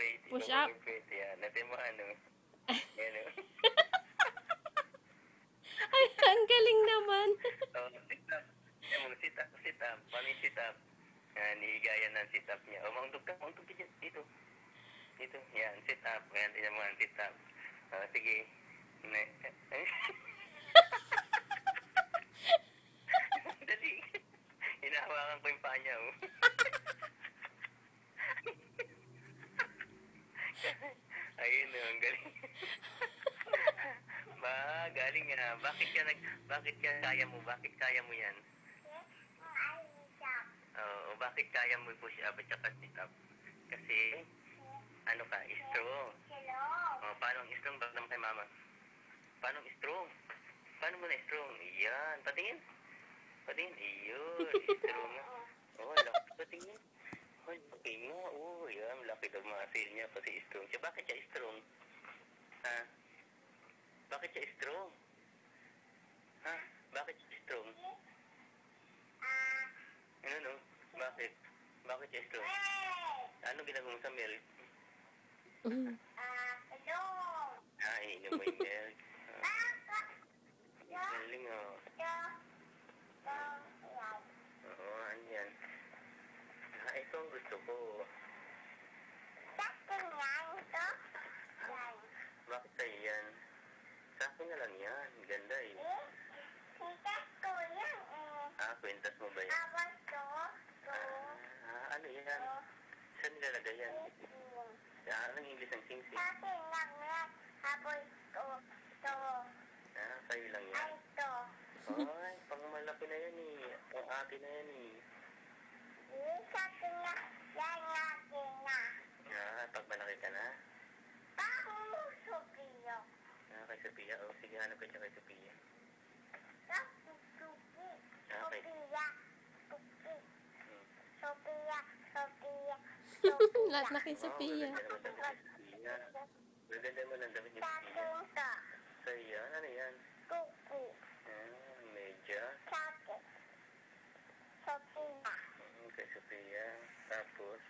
mag-weight. Push Ikaw up. mag-weight. Yan. Natin mo ano. Yan o. Ay, ang galing naman. Oh, sit up. Yan mo, sit up, sit up. Paano yung sit up? Yan, hihigayan ng sit up niya. O, maungtog ka dyan. Dito. Dito. Yan, sit up. Yan, tingnan mo ang sit up. Sige. Dali. Hinahawakan ko yung paa niya, oh. Ayun, oh, ang galing. Galing nga. Bakit kaya mo? Bakit kaya mo yan? Oo, bakit kaya mo push up at saka sit up? Kasi, ano ka, strong. Oh, paano ang strong? Bakit naman kay mama? Paano ang strong? Paano mo na strong? Yan, patingin. Patingin, iyon, strong nga. Oh, laki, patingin. Ay, okay nga, oh, yan, laki daw muscle niya kasi strong siya. Bakit siya strong? Ha? Bakit siya strong? Ha? Bakit siya strong? Ano, no? Bakit? Bakit siya strong? Ano ginagawa mo sa milk? Iinom mo yung milk. Galing, oh. Oo, ano yan? Ito ang gusto ko. Bakit sa'yo yan? Sa akin na lang yan. Ganda eh. Kwentas mo ba yan? Ano yan? Saan nilalagay yan? Anong English ang sing-sing? Sa'yo lang yan? Ay, pang malaki na yan eh. Pang akin na yan eh. Pag malaki ka na? Kay Sophia? O, sige, hanap ka siya kay Sophia. Lahat na kay Sophia. Maganda mo ng damit ni Sophia. Sa'yo yan? Ano yan? Medya. Kay Sophia. Tapos?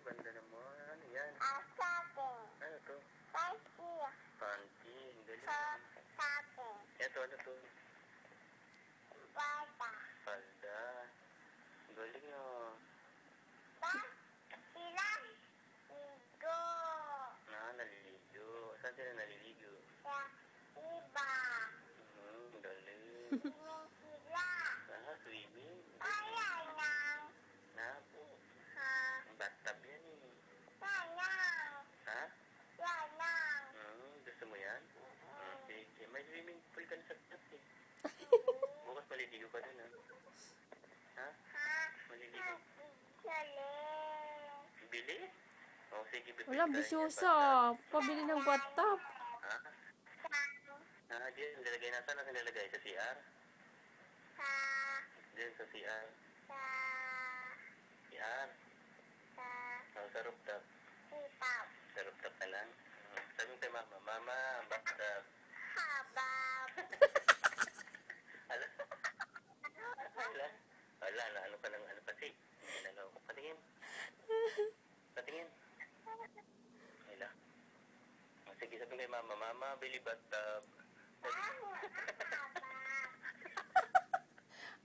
Ganda naman. Ano yan? Ano to? Panty. Galing. Ito, ano to? Palda. Galing, oh. Naliligo. Saan sila naliligo? Galing. Swimming. Napo. Bathtub yan eh. Ha? Gusto mo yan? Sige. May swimming pool ka na sa taas eh. Bukas maliligo ka dun, ha? Maliligo. Bili? O, sige. Wala, bisyosa. Pabili ng bathtub. Diyan, nilalagay na. Saan nilalagay? Sa CR? Diyan, sa CR. CR? Sa rooftop. Sa rooftop ka lang. Sabi mo kay mama, Mama, bathtub. Wala, ano ka ng ano kasi. Ginagawa ko. Patingin. Wala. Sige, sabi kay mama, Mama, bili bathtub.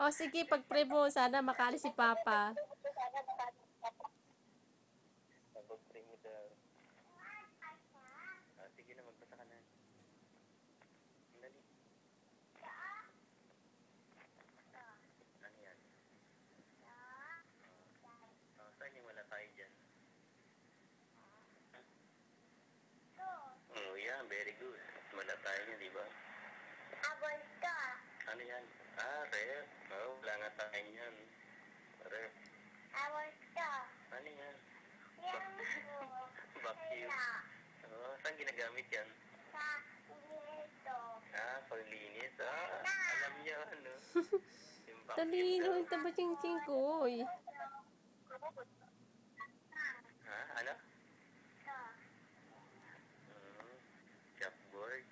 O sige, pag-pray mo, sana makaalis si Papa. Pag-pray mo daw. Sige na, magpasa ka na. Dali. Ano yan? Saan yung wala tayo dyan? Oh, yeah, very good. Wala tayo niya, di ba? Ano yan? Ref. Wala nga tayo yan. Ref. Ano yan? Vacuum. Saan ginagamit yan? Paglinis. Alam niya, ano? Talino, yung taba-ching-ching ko. Ano? Chalkboard.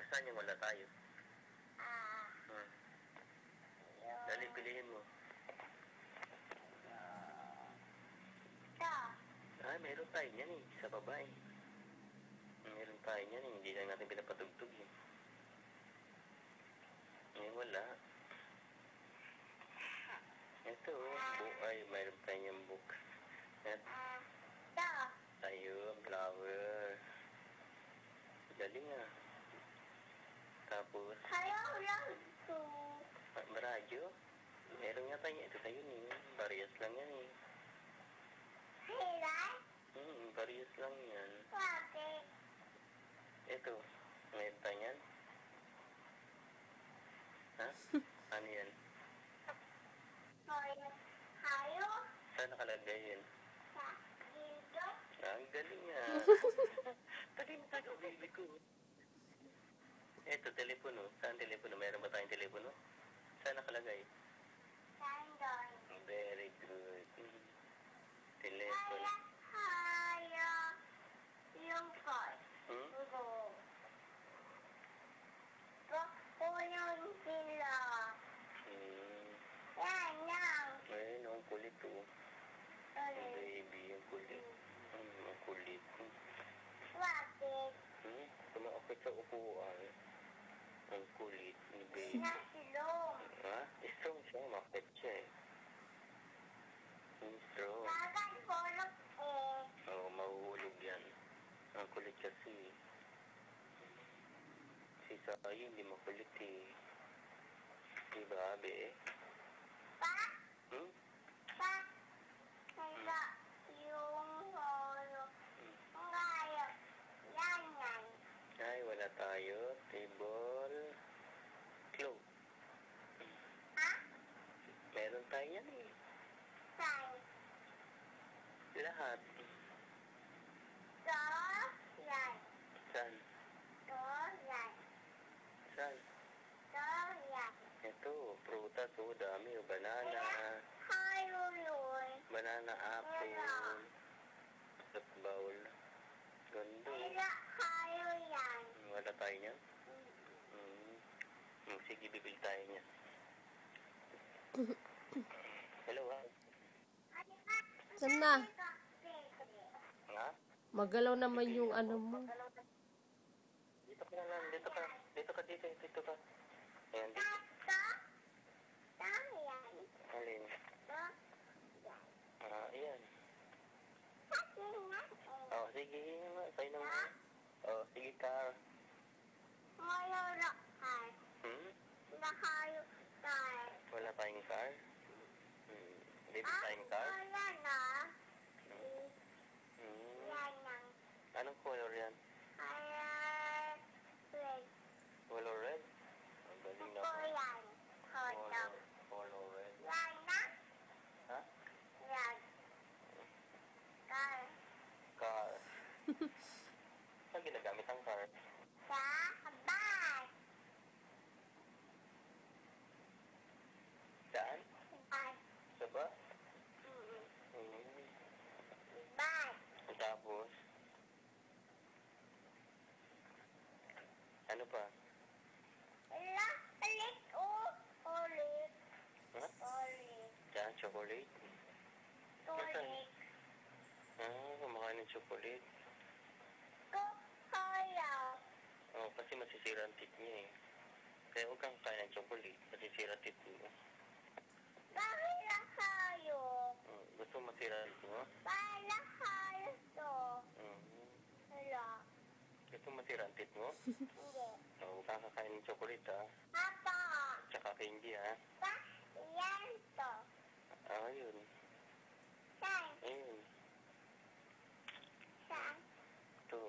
Saan yung wala tayo? Dali, pilihin mo. lang natin pinapatugtog eh. Ngayon wala. Ito, ay, mayroon tayong book. At, ayun, flower. Galing ah. Tapos, radyo. Meron nga tayo. Ito tayo eh. Various lang yan eh. Various lang yan. Ito, meron tayo yan. Ha? Ano yan? Saan nakalagay yun? Ang galing ah. Talim tayo, baby ko. Ito, telepono. Saan telepono? Meron ba tayong telepono? Saan nakalagay? Very good. Telepono. Hmm? Ayun, ang kulit oh. Baby, ang kulit. Ang kulit. Kumakapit sa upuan. Ang kulit ni baby. Ha? Strong siya. Makapit siya eh. Strong. Oo, mahuhulog yan. Ang kulit kasi. Si Sayo hindi makulit eh. Diba, be? Hmm? Ay, wala tayo. Table. Cloth. Meron tayo yan eh. Lahat. Saan? Saan? Ito, prutas oh, dami oh. Banana. Banana, apple. Fruit bowl. Ganda. Wala tayo niyan? Sige, bibili tayo niyan. Hello, ha? Saan na? Ha? Magalaw naman yung ano mo. Dito ka na lang. Dito ka. Dito ka, dito. Dito ka. Ayan, dito. Alin? Ayan. Oh, sige. Sa'yo naman. Oh, sige, car. Hmm? Wala tayong car? Dito tayong car? Anong color yan? Color red? Ang galing na po. Color red. Ha? Car. Saan ginagamit ang car? Saan? Sa ba? Tapos? Ano pa? Ha? Saan? Chocolate? Kumakain ng chocolate. Oh, kasi masisira ang teeth niya eh. Kaya huwag kang kain ng chocolate. Masisira teeth mo. Gusto mo masira ang teeth mo? Gusto mo masira ang teeth mo? Oh, huwag kang kakain ng chocolate ha. Tsaka candy ha. Ayun. Ayun. Ito.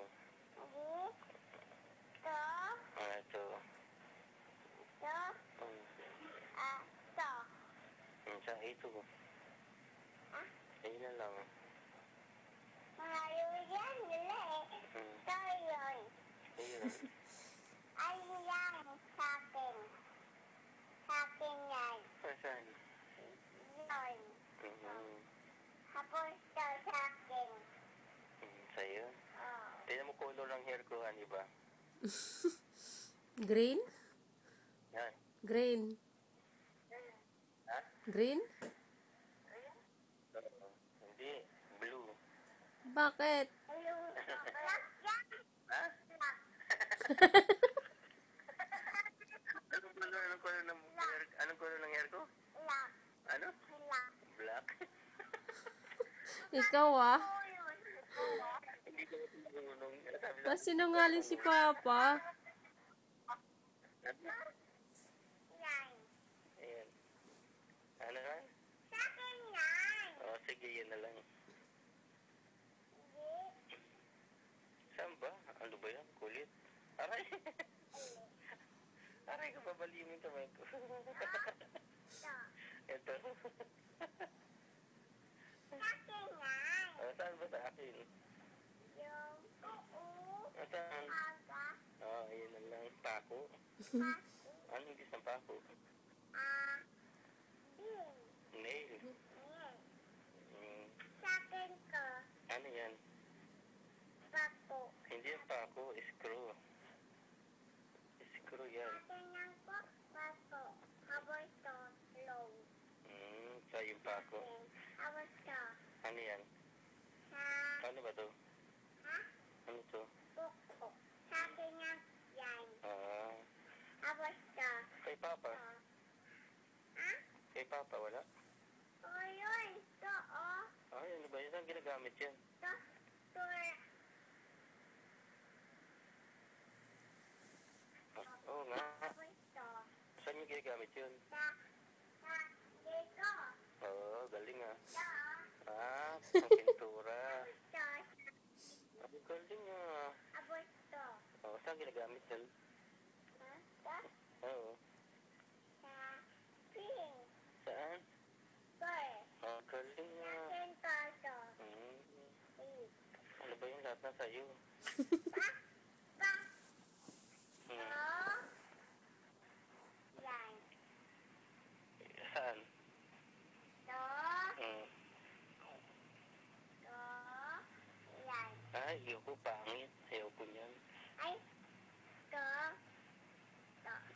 Ito. Sa ito. Ayun na lang. Ayun. Saan? Sa'yo? Tignan mo color ng hair ko, ano ba? Green? Yan. Green. Ha? Green? Hindi. Blue. Bakit? Ha? Anong color ng hair ko? Ano? Black. Ikaw ah. Hindi ko marunong. Sabi lang, Masinungaling si Papa. ayan. Ano na? Oh, sige, yun na lang. Saan ba? Ano ba yan? Kulit? Aray! Aray ko, babalimin kamay ko. Ito. Oh, saan ba sa akin? Saan? Oh, yun na lang. Pako. Anong gis ng pako? Nail. Hmm. Ano yan? Hindi yung pako, screw. Screw yan. Sa yung pako. Ano yan? Ano ba to? Ano to? Kay Papa? Kay Papa, wala? Ay, ano ba yun? Saan ginagamit yan? Oo nga. Saan yung ginagamit yun? Oo, galing ah. Ang pintura. Ang galing ah. Oo, saan ginagamit yun? Oo. Saan? Ang galing ah. Ano ba yung lahat na sa'yo? Saan? Ay, ayoko pangit. Ayoko niyan.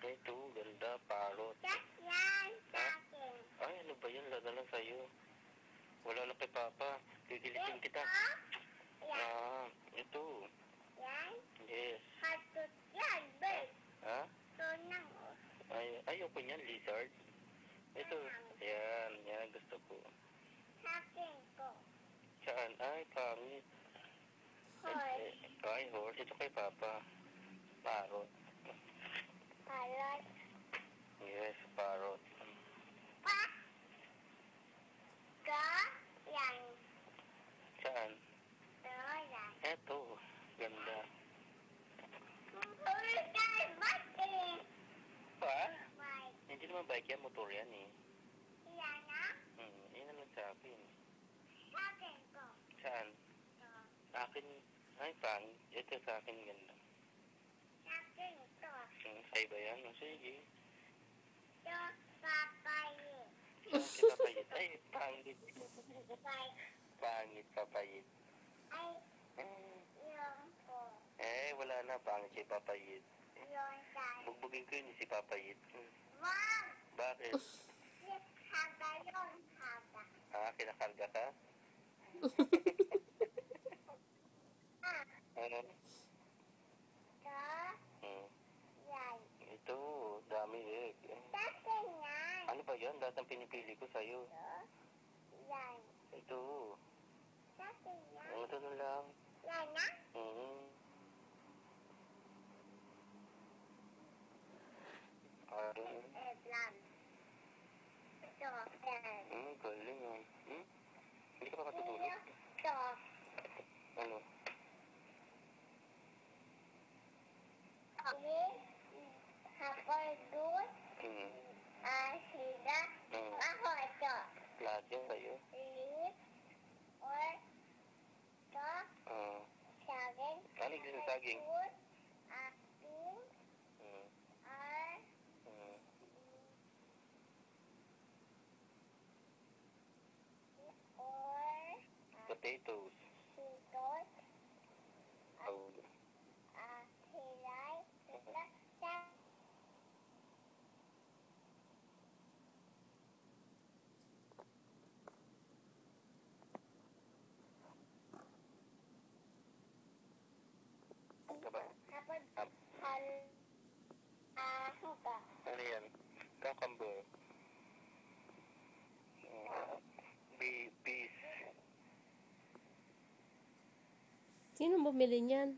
Ito, ganda, parot. Ay, ano ba yan? Lahat na lang sa'yo. Wala na kay Papa. Gigilitin kita. Ito. Yes. Ha? Ay, ayoko niyan, lizard. Ito. Yan, yan, gusto ko. Saan? Ay, pangit. Ay, horse. Ito kay Papa. Parot. Yes, parot. Saan? Ito. Ganda. Pa? Hindi naman bike yan, motor yan eh. Yan naman sa akin. Saan? Akin, ay pangit. Ito sa akin ganda. Sa'yo ba yan? Sige. Si papayit. Ay, pangit. Pangit, papayit. Wala na. Pangit si papayit. Bugbugin ko yun si papayit. Bakit? Kinakarga ka? Ano? Ito, dami eh. Ano ba yan? Lahat ng pinipili ko sa'yo. Ito. Ito na lang. Galing ah. Hindi ka pa matutulog? Ano? Lahat yan sa'yo? Ano yung saging? Potatoes. Oh. Diba? Ano yan? Cucumber. Bees. Sino bumili niyan?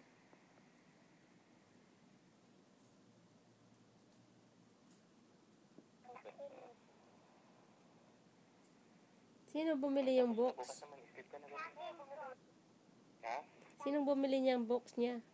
Sino bumili yung Bukas box? naman, isip ka na ba? Ha? Sino bumili niyang box niya?